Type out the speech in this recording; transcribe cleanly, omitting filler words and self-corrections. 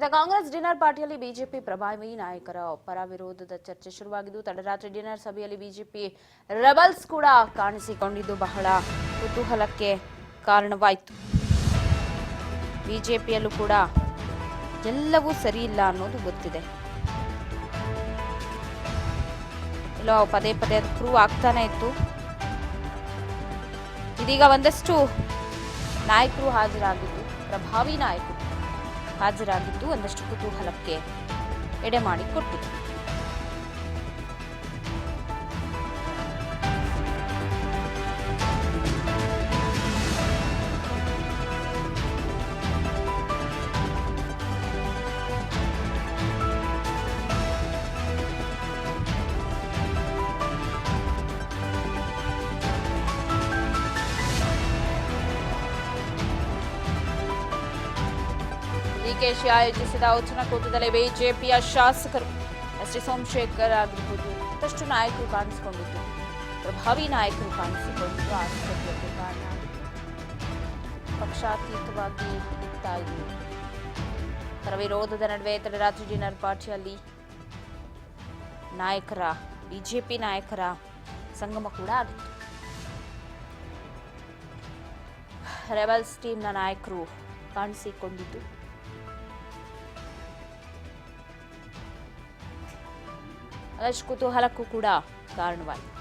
ಇತ್ತ Congress dinner ಪಾರ್ಟಿಯಲ್ಲಿ BJP ಪ್ರಭಾವಿ ನಾಯಕರ ಪರ ವಿರೋಧದ ಚರ್ಚೆ ಶುರುವಾಗಿದ್ದು ತಡರಾತ್ರಿ ಡಿನ್ನರ್ ಸಭೆಯಲ್ಲಿ ಬಿಜೆಪಿ ರೆಬಲ್ಸ್ ಕೂಡ ಕಾಣಿಸಿಕೊಂಡಿದ್ದು ಬಹಳ ಕುತೂಹಲಕ್ಕೆ ಕಾರಣವಾಯಿತು. ಬಿಜೆಪಿಯಲ್ಲೂ ಕೂಡ ಎಲ್ಲವೂ ಸರಿ ಇಲ್ಲ ಅನ್ನೋದು ಗೊತ್ತಿದೆ. ಎಲ್ಲೋ ಪದೇ ಪದೇ ಅದು ಪ್ರೂವ್ ಆಗ್ತಾನೆ ಇತ್ತು. ಇದೀಗ ಒಂದಷ್ಟು ನಾಯಕರು ಹಾಜರಾಗಿದ್ದು, ಪ್ರಭಾವಿ ನಾಯಕರು ಹಾಜರಾಗಿದ್ದು ಒಂದಷ್ಟು ಕುತೂಹಲಕ್ಕೆ ಎಡೆ ಮಾಡಿಕೊಟ್ಟಿದೆ. ಡಿಕೆಶಿ ಆಯೋಜಿಸಿದ ಔತಣಕೂಟದಲ್ಲಿ ಬಿಜೆಪಿಯ ಶಾಸಕರು ಎಸ್ ಟಿ ಸೋಮಶೇಖರ್ ಆಗಿರಬಹುದು ಮತ್ತಷ್ಟು ನಾಯಕರು ಕಾಣಿಸಿಕೊಂಡಿದ್ದು, ಪ್ರಭಾವಿ ನಾಯಕರು ಕಾಣಿಸಿಕೊಂಡಿದ್ದು ಆಶ್ಚರ್ಯಕ್ಕೆ ಕಾರಣ. ಪಕ್ಷಾತೀತವಾಗಿ ಇತ್ತಾ ಇದೆ. ಪರ ವಿರೋಧದ ನಡುವೆ ತಡರಾತ್ರಿ ಡಿನ್ನರ್ ಪಾರ್ಟಿಯಲ್ಲಿ ಬಿಜೆಪಿ ನಾಯಕರ ಸಂಗಮ ಕೂಡ ಆಗಿತ್ತು. ರೆಬಲ್ಸ್ ಟೀಮ್ನ ನಾಯಕರು ಕಾಣಿಸಿಕೊಂಡಿದ್ದು ಅದಷ್ಟು ಕುತೂಹಲಕ್ಕೂ ಕೂಡ ಕಾರಣವಾಯಿತು.